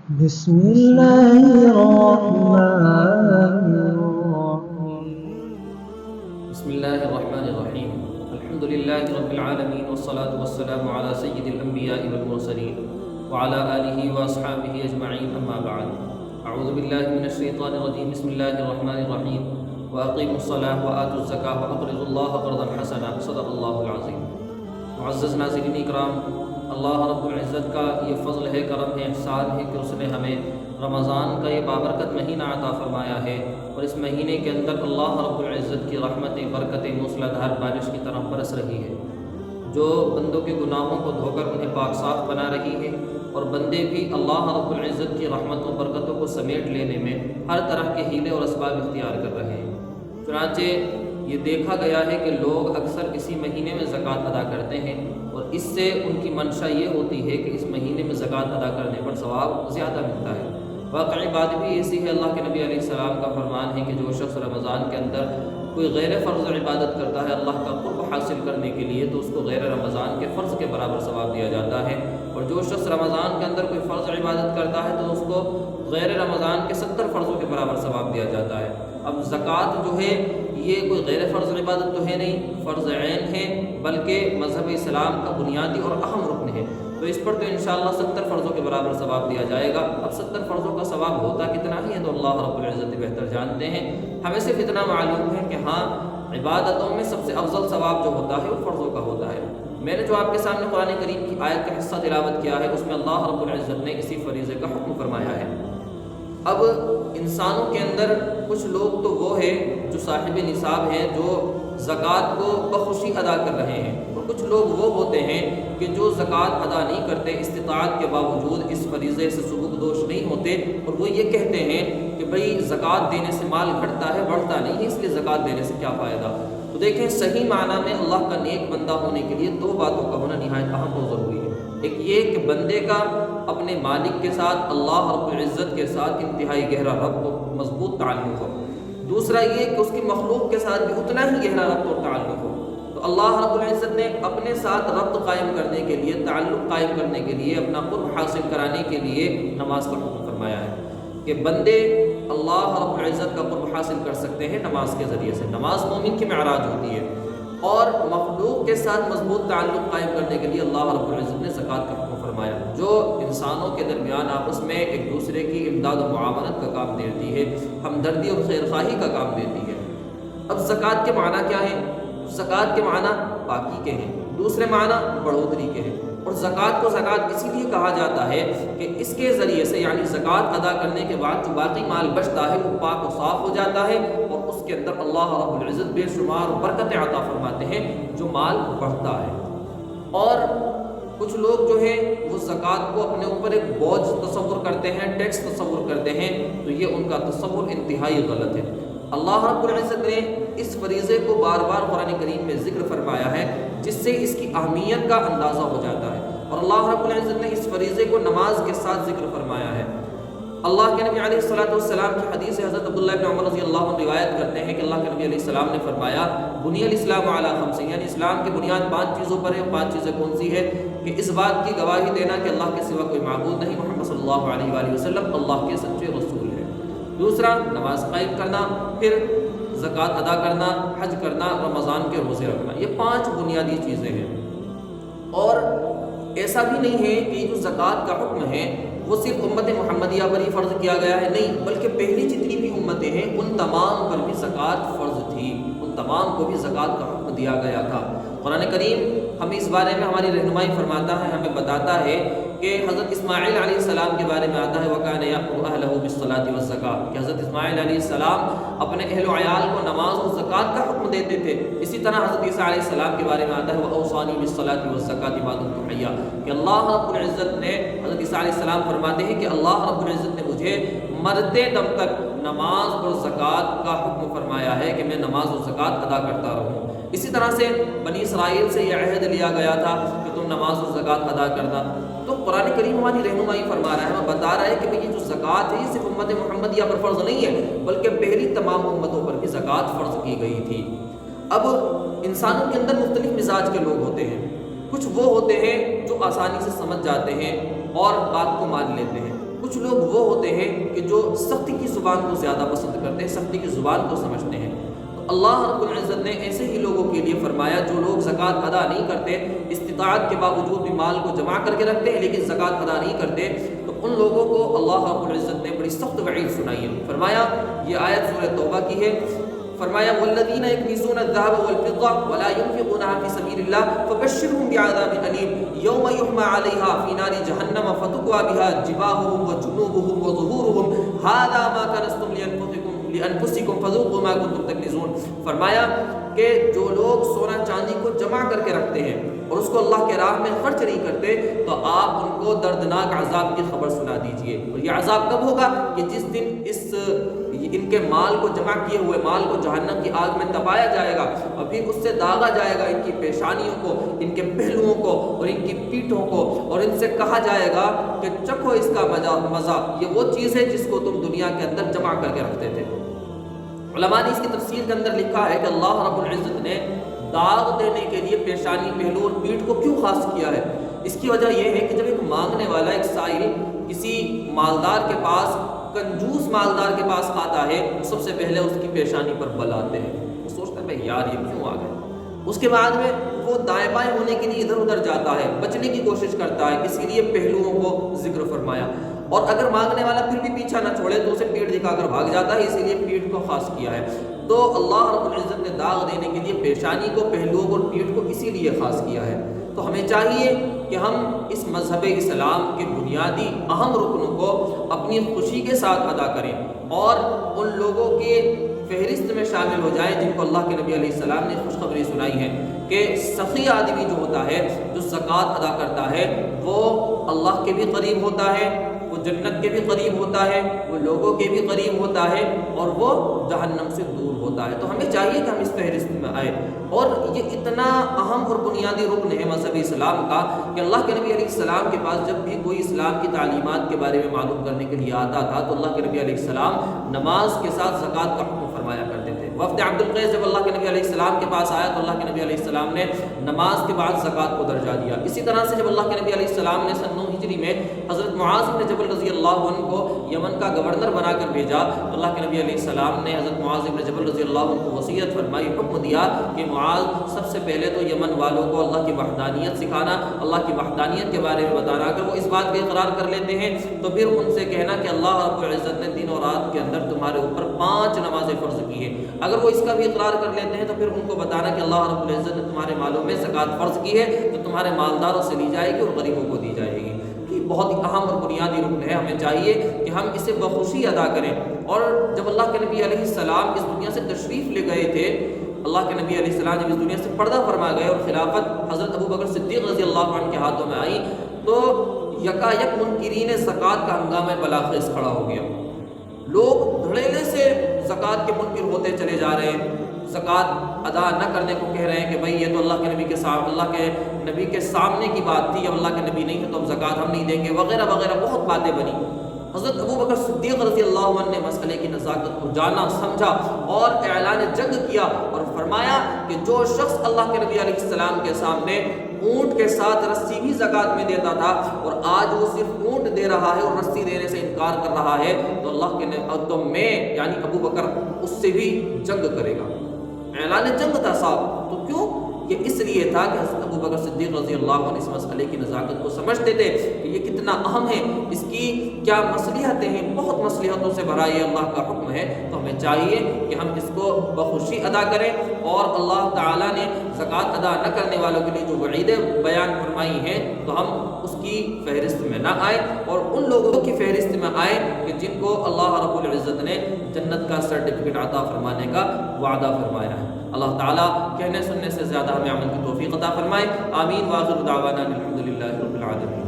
بسم الله الرحمن الرحيم. بسم الله الرحمن الرحيم. الحمد لله رب العالمين والصلاة والسلام على سيد الأنبياء والمرسلين وعلى آله وأصحابه أجمعين، أما بعد. أعوذ بالله من الشيطان الرجيم. بسم الله الرحمن الرحيم. وأقيموا الصلاة وآتوا الزكاة وأقرضوا الله قرضا حسنا، صدق الله العظيم. معزز ناظرین اکرام، اللہ رب العزت کا یہ فضل ہے، کرم ہے، احسان ہے کہ اس نے ہمیں رمضان کا یہ بابرکت مہینہ عطا فرمایا ہے، اور اس مہینے کے اندر اللہ رب العزت کی رحمتیں، برکتیں موسلادھار بارش کی طرح برس رہی ہے، جو بندوں کے گناہوں کو دھو کر انہیں پاک صاف بنا رہی ہے، اور بندے بھی اللہ رب العزت کی رحمتوں برکتوں کو سمیٹ لینے میں ہر طرح کے ہیلے اور اسباب اختیار کر رہے ہیں۔ چنانچہ یہ دیکھا گیا ہے کہ لوگ اکثر اسی مہینے میں زکوٰۃ ادا کرتے ہیں، اور اس سے ان کی منشا یہ ہوتی ہے کہ اس مہینے میں زکوٰۃ ادا کرنے پر ثواب زیادہ ملتا ہے۔ واقعی بات بھی ایسی ہے، اللہ کے نبی علیہ السلام کا فرمان ہے کہ جو شخص رمضان کے اندر کوئی غیر فرض عبادت کرتا ہے اللہ کا قرب حاصل کرنے کے لیے، تو اس کو غیر رمضان کے فرض کے برابر ثواب دیا جاتا ہے، اور جو شخص رمضان کے اندر کوئی فرض عبادت کرتا ہے تو اس کو غیر رمضان کے 70 فرضوں کے برابر ثواب دیا جاتا ہے۔ اب زکوٰۃ جو ہے یہ کوئی غیر فرض عبادت تو ہے نہیں، فرض عین ہے، بلکہ مذہب اسلام کا بنیادی اور اہم رکن ہے، تو اس پر تو انشاءاللہ 70 فرضوں کے برابر ثواب دیا جائے گا۔ اب 70 فرضوں کا ثواب ہوتا کتنا ہی ہے تو اللہ رب العزت بہتر جانتے ہیں، ہمیں صرف اتنا معلوم ہے کہ ہاں، عبادتوں میں سب سے افضل ثواب جو ہوتا ہے وہ فرضوں کا ہوتا ہے۔ میں نے جو آپ کے سامنے قرآن کریم کی آیت کا حصہ تلاوت کیا ہے، اس میں اللہ رب العزت نے اسی فریضے کا حکم فرمایا ہے۔ اب انسانوں کے اندر کچھ لوگ تو وہ ہیں جو صاحب نصاب ہیں، جو زکوٰۃ کو بخوشی ادا کر رہے ہیں، اور کچھ لوگ وہ ہوتے ہیں کہ جو زکوٰۃ ادا نہیں کرتے، استطاعت کے باوجود اس فریضے سے سبکدوش نہیں ہوتے، اور وہ یہ کہتے ہیں کہ بھئی زکوٰۃ دینے سے مال گھٹتا ہے، بڑھتا نہیں ہے، اس لیے زکوٰۃ دینے سے کیا فائدہ۔ تو دیکھیں، صحیح معنی میں اللہ کا نیک بندہ ہونے کے لیے دو باتوں کا ہونا نہایت اہم و ضروری ہے۔ ایک یہ کہ بندے کا اپنے مالک کے ساتھ، اللہ رب العزت کے ساتھ انتہائی گہرا ربط و مضبوط تعلق ہو۔ دوسرا یہ کہ اس کی مخلوق کے ساتھ بھی اتنا ہی گہرا ربط اور تعلق ہو۔ تو اللہ رب العزت نے اپنے ساتھ ربط قائم کرنے کے لیے، تعلق قائم کرنے کے لیے، اپنا قرب حاصل کرانے کے لیے نماز کا حکم فرمایا ہے کہ بندے اللہ رب العزت کا قرب حاصل کر سکتے ہیں نماز کے ذریعے سے۔ نماز مومن کی معراج ہوتی ہے، اور مخلوق کے ساتھ مضبوط تعلق قائم کرنے کے لیے اللہ رب العزت نے زکوٰۃ کا حکم فرمایا، جو انسانوں کے درمیان آپس میں ایک دوسرے کی امداد و معاونت کا کام دیتی ہے، ہمدردی اور خیر خواہی کا کام دیتی ہے۔ اب زکوٰۃ کے معنی کیا ہیں؟ زکوٰۃ کے معنی پاکی کے ہیں، دوسرے معنی بڑھوتری کے ہیں، اور زکوٰۃ کو زکوٰۃ اسی لیے کہا جاتا ہے کہ اس کے ذریعے سے، یعنی زکوٰۃ ادا کرنے کے بعد جو باقی مال بچتا ہے وہ پاک و صاف ہو جاتا ہے، اور اس کے اندر اللہ رب العزت بے شمار برکتیں عطا فرماتے ہیں، جو مال بڑھتا ہے۔ اور کچھ لوگ جو ہیں وہ زکوٰۃ کو اپنے اوپر ایک بوجھ تصور کرتے ہیں، ٹیکس تصور کرتے ہیں، تو یہ ان کا تصور انتہائی غلط ہے۔ اللہ رب العزت نے اس فریضے کو بار بار قرآن کریم میں ذکر فرمایا ہے، جس سے اس کی اہمیت کا اندازہ ہو جاتا ہے، اور اللہ رب العزت نے اس فریضے کو نماز کے ساتھ ذکر فرمایا ہے۔ اللہ کے نبی علیہ السلام کی حدیث حضرت عبداللہ بن عمر رضی اللہ عنہ روایت کرتے ہیں کہ اللہ کے نبی علیہ السلام نے فرمایا، بنی الاسلام علی خمس، یعنی اسلام کی بنیاد 5 چیزوں پر ہے۔ 5 چیزیں کون سی ہے؟ کہ اس بات کی گواہی دینا کہ اللہ کے سوا کوئی معبود نہیں، محمد صلی اللہ علیہ وآلہ وسلم اللہ کے سچے رسول ہیں۔ دوسرا، نماز قائم کرنا، پھر زکوٰۃ ادا کرنا، حج کرنا، رمضان کے روزے رکھنا، یہ 5 بنیادی چیزیں ہیں۔ اور ایسا بھی نہیں ہے کہ جو زکوٰۃ کا حکم ہے وہ صرف امت محمدیہ پر ہی فرض کیا گیا ہے، نہیں، بلکہ پہلی جتنی بھی امتیں ہیں ان تمام پر بھی زکوٰۃ فرض تھی، ان تمام کو بھی زکوٰۃ کا حکم دیا گیا تھا۔ قرآن کریم ہمیں اس بارے میں ہماری رہنمائی فرماتا ہے، ہمیں بتاتا ہے کہ حضرت اسماعیل علیہ السلام کے بارے میں آتا ہے، وَكَانَ يَأْمُرُ أَهْلَهُ بِالصَّلَاةِ وَالزَّكَاةِ، کہ حضرت اسماعیل علیہ السلام اپنے اہل و عیال کو نماز اور زکوٰۃ کا حکم دیتے تھے۔ اسی طرح حضرت عیسیٰ علیہ السلام کے بارے میں آتا ہے، وَأَوْصَانِي بِالصَّلَاةِ وَالزَّكَاةِ مَا دُمْتُ حَيًّا، کہ اللہ رب العزت نے، حضرت عیسیٰ علیہ السلام فرماتے ہیں کہ اللہ رب العزت نے مجھے مرتے دم تک نماز اور زکوٰۃ کا حکم فرمایا ہے کہ میں نماز اور زکوٰۃ ادا کرتا رہوں۔ اسی طرح سے بنی اسرائیل سے یہ عہد لیا گیا تھا کہ تم نماز اور زکوٰۃ ادا کرنا۔ تو قرآن کریم ہماری رہنمائی فرما رہا ہے، ہمیں بتا رہا ہے کہ یہ جو زکوٰۃ ہے یہ صرف امت محمدیہ پر فرض نہیں ہے، بلکہ پہلی تمام امتوں پر بھی زکوٰۃ فرض کی گئی تھی۔ اب انسانوں کے اندر مختلف مزاج کے لوگ ہوتے ہیں، کچھ وہ ہوتے ہیں جو آسانی سے سمجھ جاتے ہیں اور بات کو مان لیتے ہیں، کچھ لوگ وہ ہوتے ہیں کہ جو سختی کی زبان کو زیادہ پسند کرتے ہیں، سختی کی زبان کو سمجھتے ہیں۔ تو اللہ رب العزت نے ایسے ہی لوگوں کے لیے فرمایا جو لوگ زکوٰۃ ادا نہیں کرتے، استطاعت کے باوجود بھی مال کو جمع کر کے رکھتے ہیں لیکن زکوٰۃ ادا نہیں کرتے، تو ان لوگوں کو اللہ رب العزت نے بڑی سخت وعید سنائی ہے۔ فرمایا، یہ آیت سورہ توبہ کی ہے، فرمایا والذین یکنزون الذهب والفضة ولا ينفقونها في سبيل الله فبشرهم بعذاب أليم يوم يحمى عليها في نار جهنم فتكوى بها جباههم وجنوبهم وظهورهم هذا ما كنزتم لأنفسكم فذوقوا ما كنتم تكنزون۔ فرمایا کہ جو لوگ سونا چاندی کو جمع کر کے رکھتے ہیں اور اس کو اللہ کے راہ میں خرچ نہیں کرتے، تو آپ ان کو دردناک عذاب کی خبر سنا دیجئے۔ اور یہ عذاب کب ہوگا؟ کہ جس دن ان کے مال کو جمع کیے ہوئے مال کو جہنم کی آگ میں تپایا جائے گا اور پھر اس سے داغا جائے گا ان کی پیشانیوں کو، ان کے پہلوؤں کو اور ان کی پیٹھوں کو، اور ان سے کہا جائے گا کہ چکھو اس کا مزہ، یہ وہ چیز ہے جس کو تم دنیا کے اندر جمع کر کے رکھتے تھے۔ علماء نے اس کی تفسیر کے اندر لکھا ہے کہ اللہ رب العزت نے داغ دینے کے لیے پیشانی، پہلو اور پیٹھ کو کیوں خاص کیا ہے؟ اس کی وجہ یہ ہے کہ جب ایک مانگنے والا، ایک سائل کسی مالدار کے پاس، کنجوس مالدار کے پاس آتا ہے، سب سے پہلے اس کی پیشانی پر بل آتے ہیں، وہ سوچتا ہے بھائی یار یہ کیوں آ گئے۔ اس کے بعد میں وہ دائیں بائیں ہونے کے لیے ادھر ادھر جاتا ہے، بچنے کی کوشش کرتا ہے، اسی لیے پہلوؤں کو ذکر فرمایا۔ اور اگر مانگنے والا پھر بھی پیچھا نہ چھوڑے تو اسے پیٹھ دکھا کر بھاگ جاتا ہے، اسی لیے پیٹھ کو خاص کیا ہے۔ تو اللہ رب العزت نے داغ دینے کے لیے پیشانی کو، پہلوؤں اور پیٹھ کو اسی لیے خاص کیا ہے۔ تو ہمیں چاہیے کہ ہم اس مذہب اسلام کے بنیادی اہم رکنوں کو اپنی خوشی کے ساتھ ادا کریں اور ان لوگوں کے فہرست میں شامل ہو جائیں جن کو اللہ کے نبی علیہ السلام نے خوشخبری سنائی ہے کہ سخی آدمی جو ہوتا ہے، جو زکوٰۃ ادا کرتا ہے، وہ اللہ کے بھی قریب ہوتا ہے، وہ جنت کے بھی قریب ہوتا ہے، وہ لوگوں کے بھی قریب ہوتا ہے، اور وہ جہنم سے دور ہوتا ہے۔ تو ہمیں چاہیے کہ ہم اس فہرست میں آئے۔ اور یہ اتنا اہم اور بنیادی رکن ہے مذہب اسلام کا کہ اللہ کے نبی علیہ السلام کے پاس جب بھی کوئی اسلام کی تعلیمات کے بارے میں معلوم کرنے کے لیے آتا تھا تو اللہ کے نبی علیہ السلام نماز کے ساتھ زکوٰۃ کا حکم فرمایا کرتے تھے۔ وفد عبد القیس جب اللہ کے نبی علیہ السلام کے پاس آیا تو اللہ کے نبی علیہ السلام نے نماز کے بعد زکوٰۃ کو درجہ دیا۔ اسی طرح سے جب اللہ کے نبی علیہ السلام نے سن 9 ہجری میں حضرت معاذ بن جبل رضی اللہ عنہ کو یمن کا گورنر بنا کر بھیجا تو اللہ کے نبی علیہ السلام نے حضرت معاذ بن جبل رضی اللہ عنہ کو وصیت فرمائی، حکم دیا کہ معاذ سب سے پہلے تو یمن والوں کو اللہ کی وحدانیت سکھانا، اللہ کی وحدانیت کے بارے میں بتانا۔ اگر وہ اس بات کا اقرار کر لیتے ہیں تو پھر ان سے کہنا کہ اللہ رب العزت نے دن اور رات کے اندر تمہارے اوپر 5 نمازیں فرض کی ہیں۔ اگر وہ اس کا بھی اقرار کر لیتے ہیں تو پھر ان کو بتانا کہ اللہ رب العزت نے تمہارے مالوں میں زکوٰۃ فرض کی ہے تو تمہارے مالداروں سے لی جائے گی اور غریبوں کو دی جائے گی۔ یہ بہت ہی اہم اور بنیادی رکن ہے، ہمیں چاہیے کہ ہم اسے بخوشی ادا کریں۔ اور جب اللہ کے نبی علیہ السلام اس دنیا سے تشریف لے گئے تھے، اللہ کے نبی علیہ السلام جب اس دنیا سے پردہ فرما گئے اور خلافت حضرت ابو بکر صدیق رضی اللہ عنہ کے ہاتھوں میں آئی تو یکایک منکرین زکوٰۃ کا ہنگامہ بلاخیز کھڑا ہو گیا۔ لوگ دھڑیلے سے زکوٰۃ کے منکر ہوتے چلے جا رہے ہیں، زکوٰۃ ادا نہ کرنے کو کہہ رہے ہیں کہ بھائی یہ تو اللہ کے نبی کے سامنے کی بات تھی، اب اللہ کے نبی نہیں ہے تو اب زکوٰۃ ہم نہیں دیں گے، وغیرہ وغیرہ بہت باتیں بنی۔ حضرت ابو بکر صدیق رضی اللہ عنہ نے مسئلے کی نزاکت کو جانا، سمجھا اور اعلان جنگ کیا اور فرمایا کہ جو شخص اللہ کے نبی علیہ السلام کے سامنے اونٹ کے ساتھ رسی بھی زکوٰۃ میں دیتا تھا اور آج وہ صرف اونٹ دے رہا ہے اور رسی دینے سے انکار کر رہا ہے تو اللہ کے تو میں یعنی ابو بکر اس سے بھی جنگ کرے گا۔ اعلان جنگ تھا صاحب، تو کیوں؟ یہ اس لیے تھا کہ حضرت ابو بکر صدیق رضی اللہ عنہ اس مسئلے کی نزاکت کو سمجھتے تھے کہ یہ کتنا اہم ہے، اس کی کیا مصلحتیں ہیں، بہت مصلحتوں سے بھرا یہ اللہ کا حکم ہے۔ تو ہمیں چاہیے کہ ہم اس کو بخوشی ادا کریں اور اللہ تعالیٰ نے زکوٰۃ ادا نہ کرنے والوں کے لیے جو وعیدیں بیان فرمائی ہیں تو ہم اس کی فہرست میں نہ آئیں اور ان لوگوں کی فہرست میں آئیں کہ جن کو اللہ رب العزت نے جنت کا سرٹیفکیٹ عطا فرمانے کا وعدہ فرمایا ہے۔ اللہ تعالیٰ کہنے سننے سے زیادہ ہمیں عمل کی توفیق عطا فرمائے۔ آمین۔ وآخر دعوانا الحمدللہ رب العالمین۔